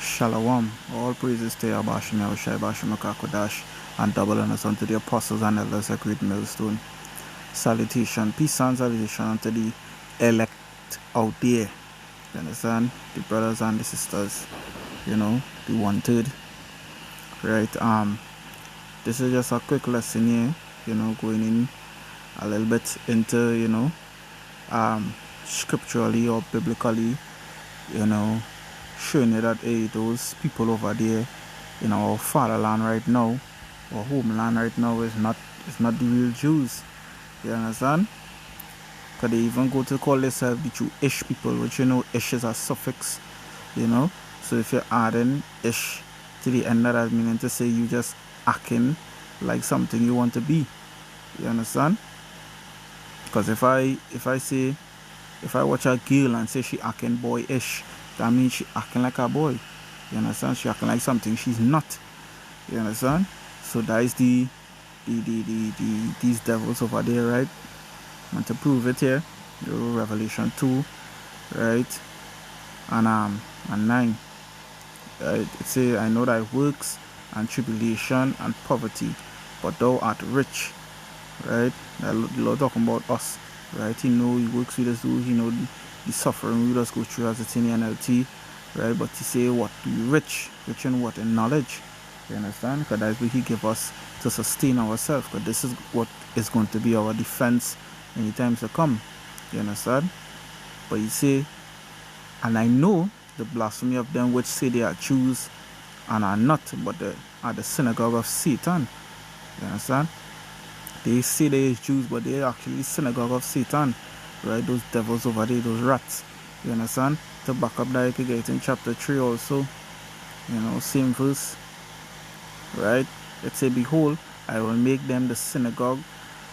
Shalom. All praises to Yahweh Shai Bashim Kodash, and double honors unto the apostles and elders of great millstone. Salutation, peace and salvation unto the elect out there. You understand? The brothers and the sisters, the wanted. Right? This is just a quick lesson here, going in a little bit into, scripturally or biblically, showing you that those people over there in our fatherland right now, or homeland right now, is not the real Jews. You understand? Because they even go to call themselves the Jewish people, which ish is a suffix, So if you're adding ish to the end of that, meaning to say you just acting like something you want to be. You understand? Because if I watch a girl and say she acting boyish, that means she acting like a boy. You understand? She acting like something she's not. You understand? So that is these devils over there, right? And to prove it here, Revelation 2, right? And 9. It says, I know thy works and tribulation and poverty, but thou art rich. Right? The Lord talking about us. Right? He know he works with us, he know the suffering we just go through as a in NLT, right? But he say what? To be rich in what? In knowledge. You understand? Because that's what he give us to sustain ourselves. Because this is what is going to be our defense in the times to come. You understand? But he say, and I know the blasphemy of them which say they are Jews and are not, but are the synagogue of Satan. You understand? They say they are Jews, but they are actually synagogue of Satan. Right? Those devils over there, those rats. You understand? To back up that, you can get in chapter 3 also. Same verse. Right? It say, behold, I will make them the synagogue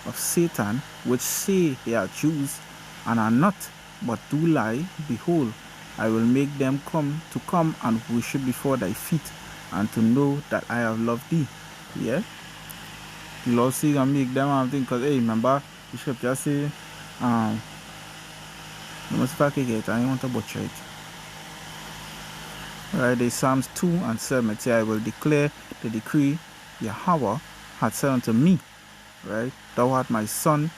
of Satan, which say they are Jews and are not, but do lie. Behold, I will make them come and worship before thy feet, and to know that I have loved thee. Yeah? The Lord say and make them think, because remember the scripture say, you must pack it, I don't want to butcher it. Right, the Psalms 2 and 7, it say, I will declare the decree Yahweh hath said unto me, right? Thou art my son,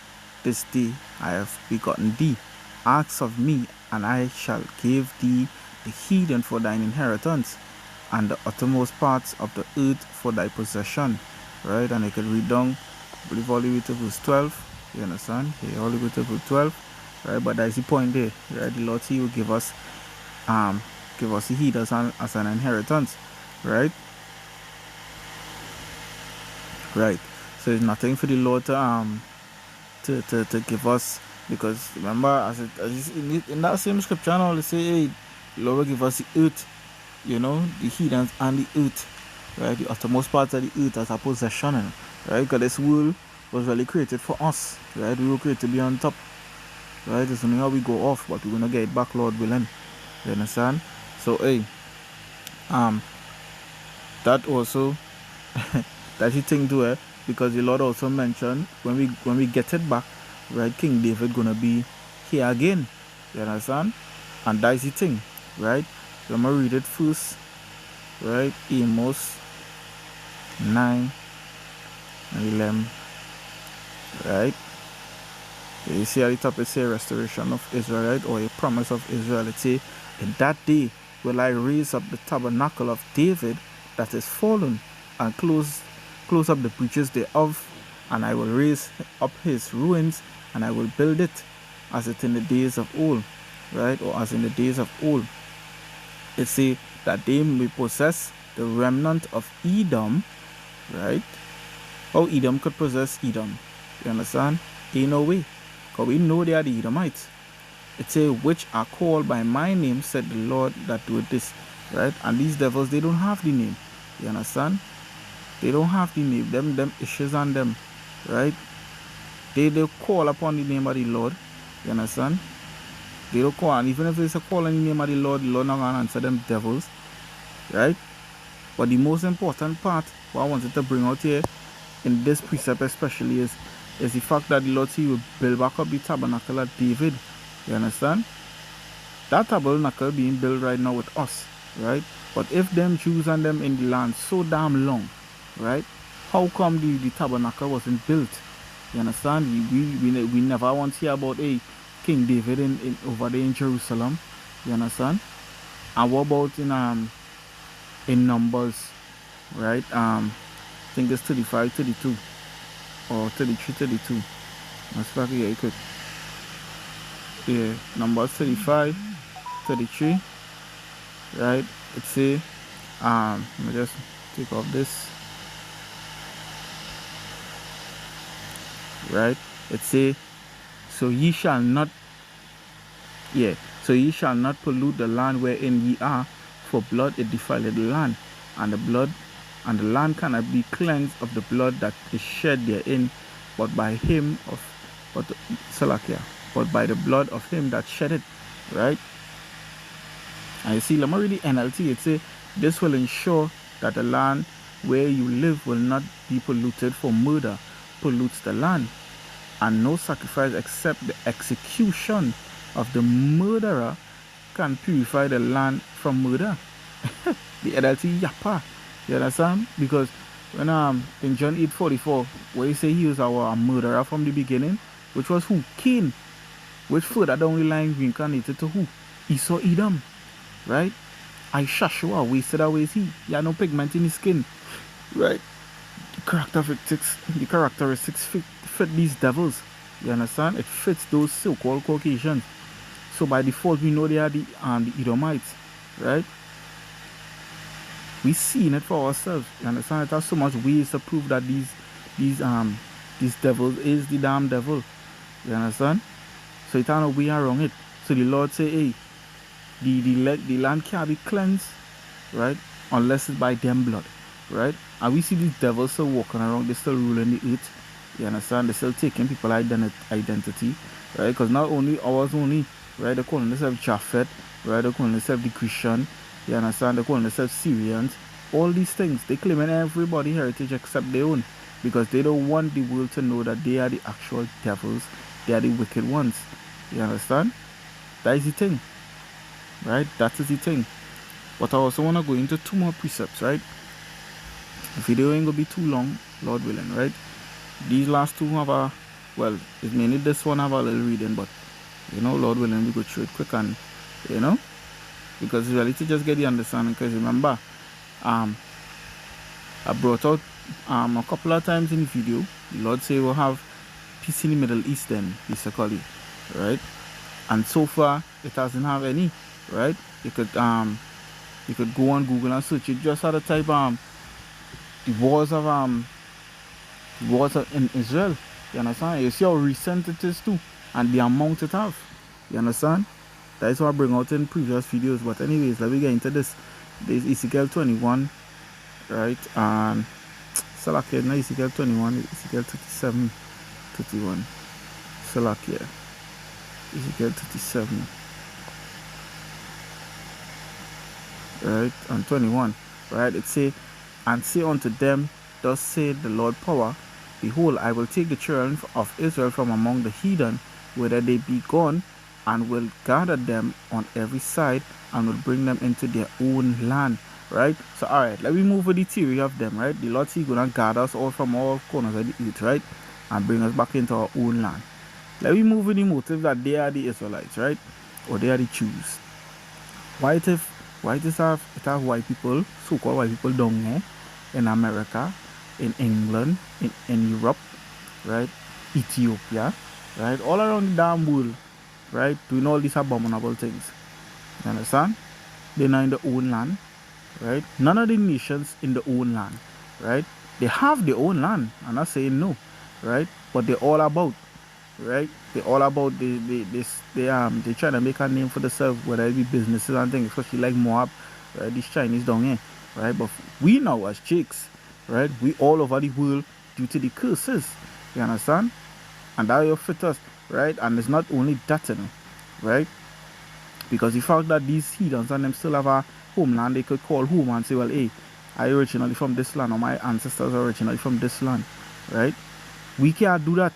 this day I have begotten thee. Ask of me, and I shall give thee the heathen for thine inheritance, and the uttermost parts of the earth for thy possession. Right, and I can read down, I believe, all the way to verse 12. You understand? Okay, all the way to verse 12. Right, but that's the point there. Right, the Lord He will give us the heathen as an inheritance. Right. Right. So it's nothing for the Lord to give us, because remember, as in that same scripture, now they say, hey, the Lord will give us the earth, the heathens and the earth. Right, the uttermost parts of the earth as a possession, right? Because this world was really created for us, right? We were created to be on top, right? It's only how we go off, but we're gonna get it back, Lord willing. You understand? So, that also that's the thing too, because the Lord also mentioned when we get it back, right? King David gonna be here again. You understand? And that's the thing, right? So I'm gonna read it first, right? Amos 9 and 11, right? You see at the top it say restoration of Israel, right? Or a promise of Israel. It say, in that day will I raise up the tabernacle of David that is fallen, and close up the breaches thereof, and I will raise up his ruins, and I will build it as it in the days of old, right? Or as in the days of old. It say that they may possess the remnant of Edom. Right? How Edom could possess Edom? You understand? Ain't no way. Because we know they are the Edomites. It say, which are called by my name, said the Lord that doeth this. Right? And these devils, they don't have the name. You understand? They don't have the name. Them issues on them. Right? They call upon the name of the Lord. You understand? They don't call. And even if they say call on the name of the Lord not going to answer them devils. Right? But the most important part, what I wanted to bring out here in this precept especially, is the fact that the Lord He will build back up the tabernacle of David. You understand? That tabernacle being built right now with us. right? But if them Jews and them in the land so damn long, right? How come the tabernacle wasn't built? You understand? We never want to hear about King David in over there in Jerusalem. You understand? And what about in Numbers, right? I think it's 35, 32 or 33, 32. Let's back here quick. Yeah, Numbers 35, 33, right? Let's see. Let me just take off this. Right? It say, so ye shall not pollute the land wherein ye are, for blood it defileth the land, and the land cannot be cleansed of the blood that is shed therein, but by the blood of him that shed it. Right? And you see, let me read the NLT. It say, this will ensure that the land where you live will not be polluted, for murder pollutes the land, and no sacrifice except the execution of the murderer can purify the land from murder. The NLT yappa. You understand? Because when in John 8:44, where he say he was a murderer from the beginning, which was who? Cain. Which further down the line reincarnated to who? Esau Edom. Right? I Shashua wasted away he. He had no pigment in his skin. Right? The characteristics fit these devils. You understand? It fits those so-called Caucasians. So by default, we know they are the Edomites, right? We seen it for ourselves. You understand? It has so much ways to prove that these devils is the damn devil. You understand? So it ain't we are wrong it. So the Lord say, hey, the land can't be cleansed, right? Unless it's by them blood, right? And we see these devils still walking around, they still ruling the earth. You understand? They're still taking people's identity, right? Because not only ours only, right? They're calling themselves Japhet, right? They're calling themselves the Christian. You understand? They're calling themselves Syrians. All these things, they claiming everybody heritage except their own, because they don't want the world to know that they are the actual devils. They are the wicked ones. You understand? That is the thing, right? That is the thing. But I also want to go into 2 more precepts, right? The video ain't gonna be too long, Lord willing, right? These last 2 have it's mainly this one have a little reading, but Lord willing, we go through it quick, and because really to just get the understanding. Because remember, I brought out a couple of times in the video, the Lord say we'll have peace in the Middle East then, basically, right? And so far it doesn't have any, right? You could go on Google and search it. Just had to type the wars in Israel. You understand? You see how recent it is too, and the amount it have. You understand? That is what I bring out in previous videos. But anyways, let me get into this. This is Ezekiel 21, right? And Salakia, not Ezekiel 21, Ezekiel 37, 31. Salakia, Ezekiel 37, right? And 21, right? It say, and say unto them, thus saith the Lord power, behold, I will take the children of Israel from among the heathen, whither they be gone, and will gather them on every side, and will bring them into their own land. Right? So alright, let me move with the theory of them, right? The Lord is gonna gather us all from all corners of the earth, right? And bring us back into our own land. Let me move with the motive that they are the Israelites, right? Or they are the Jews. Why it have white people, so-called white people down here in America, in England, in Europe, right? Ethiopia, right? All around the damn world, right? Doing all these abominable things. You understand? They're not in their own land, right? None of the nations in their own land, right? They have their own land. I'm not saying no, right? But they're all about, right? They're all about they trying to make a name for themselves, whether it be businesses and things, especially like Moab, right? These Chinese down here, right? But we now as chicks, right? We all over the world due to the curses. You understand? And that will fit us, right? And it's not only that, right? Because the fact that these heathens and them still have a homeland they could call home and say, well, hey, I originally from this land, or my ancestors are originally from this land, right? We can't do that.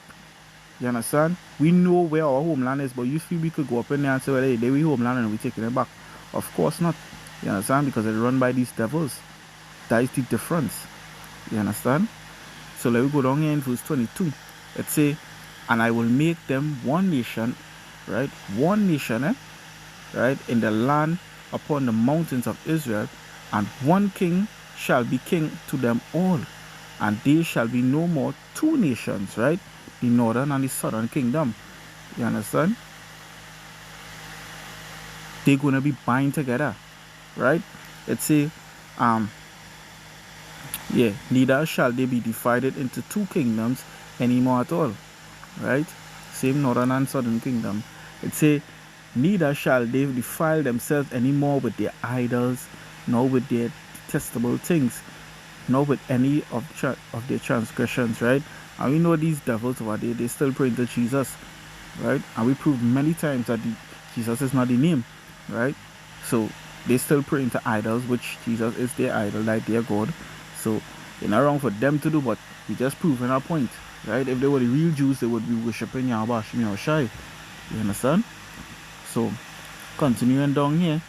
You understand? We know where our homeland is, but you feel we could go up in there and say, well, hey, they we homeland and we taking it back. Of course not. You understand? Because it's run by these devils. That is the difference. You understand? So let me go down here in verse 22. Let's say, and I will make them one nation, right? One nation, right? In the land upon the mountains of Israel, and one king shall be king to them all. And there shall be no more two nations, right? The northern and the southern kingdom. You understand? They're going to be bind together, right? Let's say, neither shall they be divided into two kingdoms anymore at all, right? Same northern and southern kingdom. It say, neither shall they defile themselves anymore with their idols, nor with their detestable things, nor with any of their transgressions, right? And we know these devils over there, they still pray to Jesus, right? And we proved many times that Jesus is not the name, right? So they still pray into idols, which Jesus is their idol, like their God. So it's not wrong for them to do, but we just proving our point, right? If they were the real Jews, they would be worshiping Yahweh Shemi Shai. You understand? So continuing down here,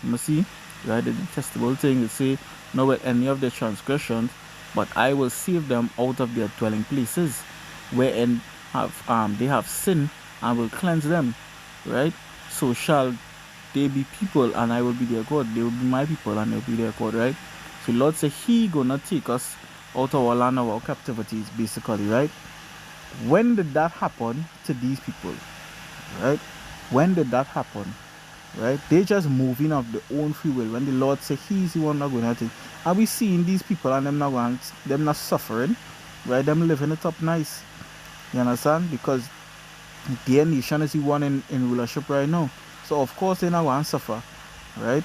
you must see, right, the detestable thing, it say, not with any of their transgressions, but I will save them out of their dwelling places, wherein they have sinned, and will cleanse them, right? So shall they be people, and I will be their God. They will be my people, and they will be their God, right? So Lord say He gonna take us out of our land of our captivities, basically, right? When did that happen to these people, right? When did that happen? Right? They just moving of their own free will. When the Lord say He's the one not going to take. Are we seeing these people and them not going, them not suffering, right? Them living it up nice. You understand? Because their nation is the one in rulership right now. So of course they're not going to suffer, right?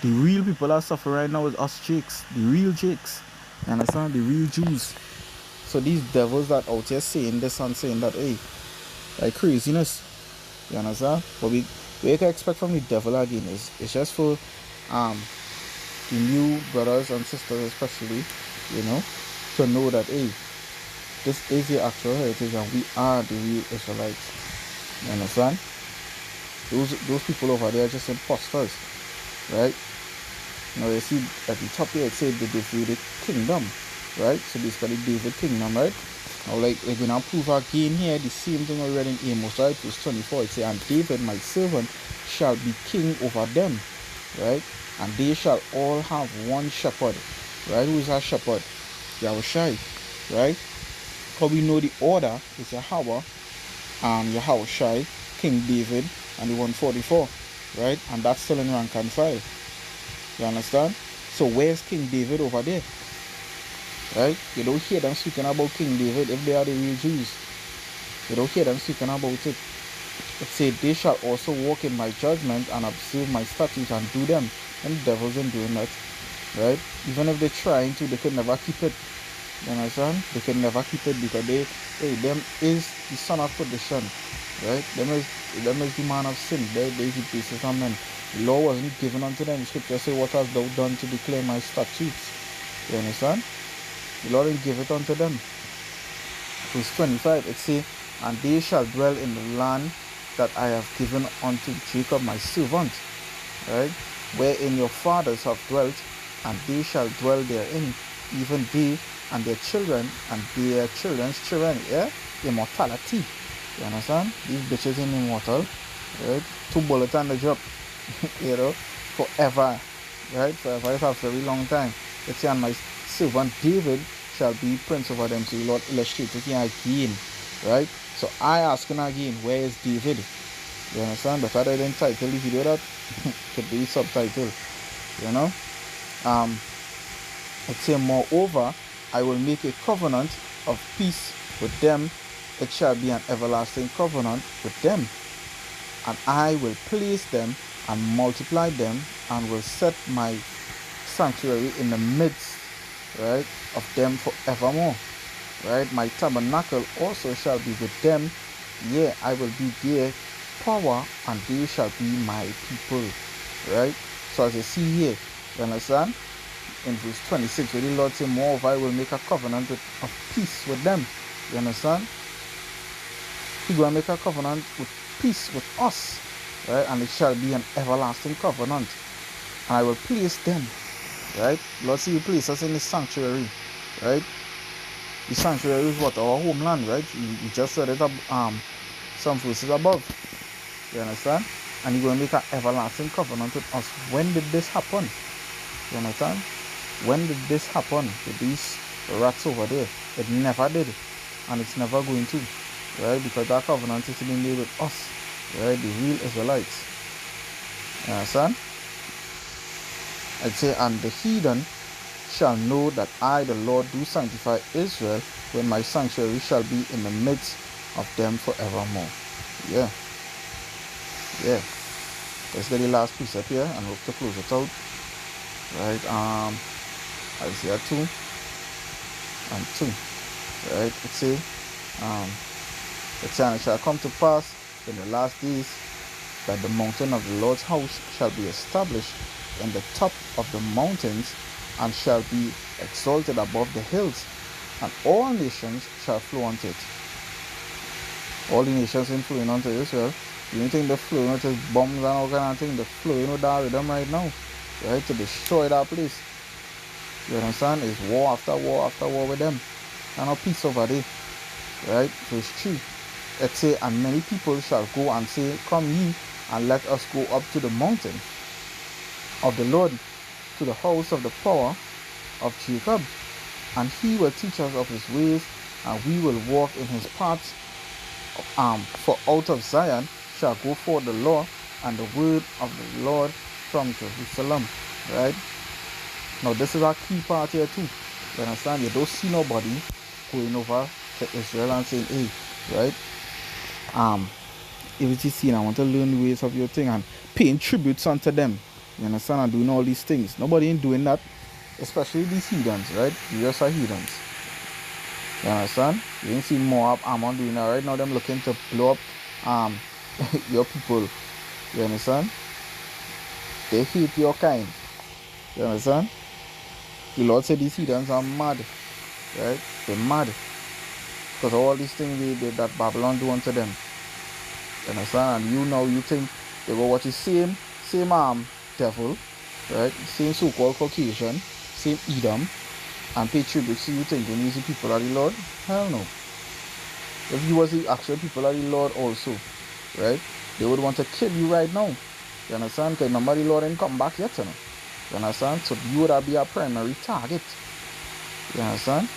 The real people that suffer right now is us Jakes, the real Jakes. You understand? The real Jews. So these devils that out here saying this and saying that, hey, like craziness. You understand? But we can expect from the devil again is it's just for the new brothers and sisters especially, you know, to know that hey, this is the actual heritage and we are the real Israelites. You understand? Those people over there are just imposters, right? Now you see at the top here it said the Davidic kingdom, right? So basically David kingdom, right? Now like we're gonna prove again here the same thing we read in Amos, right? Verse 24, it says, and David my servant shall be king over them, right? And they shall all have one shepherd, right? Who is our shepherd? Yahushai, right? Because we know the order is Yahweh, Yahushai, King David, and the 144, right? And that's still in rank and file. You understand? So where's King David over there? Right? You don't hear them speaking about King David if they are the real Jews. You don't hear them speaking about it. It said, they shall also walk in my judgment and observe my statutes and do them. And the devils in doing that. Right? Even if they're trying to, they could never keep it. You understand? They can never keep it because them is the son of perdition. Right? Them is the man of sin. They is the basis of men. The law wasn't given unto them. The scripture say, what hast thou done to declare my statutes? You understand? The Lord didn't give it unto them. Verse 25, it says, and they shall dwell in the land that I have given unto Jacob my servant, right? Wherein your fathers have dwelt, and they shall dwell therein, even they and their children and their children's children. Yeah? Immortality. You understand? These bitches ain't immortal, right? 2 bullets on the job, you know, forever, right? Forever is a very long time. It's and my servant David shall be prince over them. So the Lord illustrated here again, right? So I asking again, where is David? You understand? But I didn't title the video that could be subtitle, you know. It says, moreover, I will make a covenant of peace with them. It shall be an everlasting covenant with them, and I will place them and multiply them, and will set my sanctuary in the midst, right, of them forevermore. Right? My tabernacle also shall be with them. Yea, I will be their power, and they shall be my people. Right? So as you see here, you understand? In verse 26, where the Lord said, moreover, I will make a covenant of peace with them. You understand? He will make a covenant with peace with us. Right? And it shall be an everlasting covenant. and I will place them, right? Lord, see, you place us in the sanctuary, right? The sanctuary is what? Our homeland, right? You just said it some verses above. You understand? And He's going to make an everlasting covenant with us. When did this happen? You understand? When did this happen with these rats over there? It never did. And it's never going to. Right? Because that covenant is being made with us. Right? The real Israelites. You understand? I'd say, and the heathen shall know that I, the Lord, do sanctify Israel, when my sanctuary shall be in the midst of them forevermore. Yeah. Yeah. Let's get the last precept here and hope to close it out. Right? Isaiah 2 and 2. Right? It says, and it shall come to pass in the last days that the mountain of the Lord's house shall be established in the top of the mountains, and shall be exalted above the hills, and all nations shall flow unto it. All the nations in flowing unto Israel. You think they're flowing with his bombs and all kind of thing? They're flowing with that rhythm right now, right? To destroy that place. You understand? It's war after war after war with them. And no peace over there, right? Verse 3. It say, and many people shall go and say, come ye, and let us go up to the mountain of the Lord, to the house of the power of Jacob, and he will teach us of his ways, and we will walk in his paths. For out of Zion shall go forth the law and the word of the Lord from Jerusalem. Right? Now this is a key part here too. You understand? You don't see nobody going over to Israel and saying, hey, right? If you see, I want to learn the ways of your thing and paying tributes unto them. You understand? And doing all these things. Nobody ain't doing that. Especially these heathens, right? You just are heathens. You understand? You ain't see Moab, Ammon doing that right now. Them looking to blow up your people. You understand? They hate your kind. You understand? The Lord said these heathens are mad. Right? They're mad. Because all these things that Babylon do unto them. You understand? And you think they will watch the same devil, right? Same so-called Caucasian, same Edom, and pay tribute to you thinking these are people of the Lord? Hell no. If you was the actual people of the Lord also, right, they would want to kill you right now. You understand? Because remember the Lord ain't come back yet, you know. You understand? So you would be a primary target. You understand?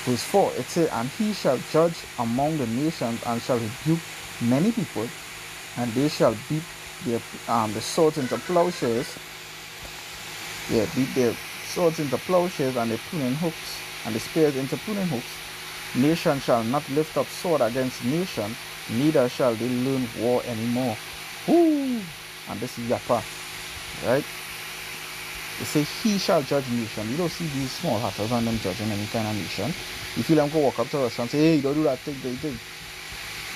Verse 4, it says, and he shall judge among the nations, and shall rebuke many people, and they shall beat their the swords into plowshares. Yeah, beat their swords into plowshares, and their pruning hooks, and the spears into pruning hooks. Nation shall not lift up sword against nation, neither shall they learn war anymore. Ooh, and this is Yapa, right? They say he shall judge nation. You don't see these small hatters and them judging any kind of nation. You feel them go walk up to Russia and say, hey, don't do that thing,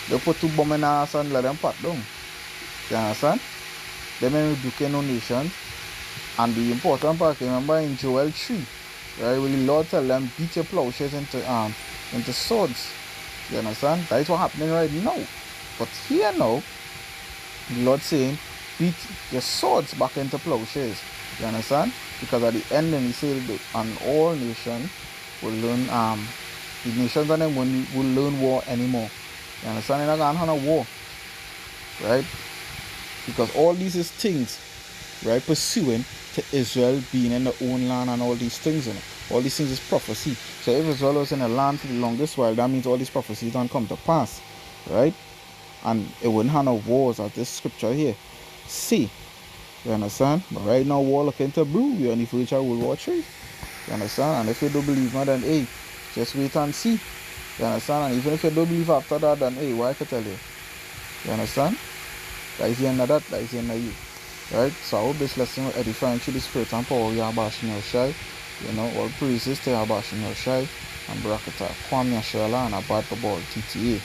they put two bombs in their ass and let them pat down. You understand? They may rebuke no nations. And the important part, remember in Joel 3, right, will the Lord tell them, beat your plowshares into swords. You understand? That is what's happening right now. But here now, the Lord saying, beat your swords back into plowshares. You understand? Because at the end, then he said, and all nations will learn, the nations and them will learn war anymore. You understand? They're not going to have a war. Right? Because all these is things, right, pursuing to Israel being in their own land and all these things, you know. All these things is prophecy. So if Israel was in a land for the longest while, that means all these prophecies don't come to pass. Right? And it wouldn't have no wars as this scripture here. See. You understand? But right now, war looking to brew. We're on the verge of World War III. You understand? And if you don't believe me, then hey, just wait and see. You understand? And even if you don't believe after that, then hey, what I can tell you? You understand? That is the end of that. That is the end of you. Right? So I hope this lesson will edify you through the spirit and power of Yahweh Shai. You know, all praises to Yahweh Shai and Barakatah. Kwame Asherala and Abad Kabal TTA.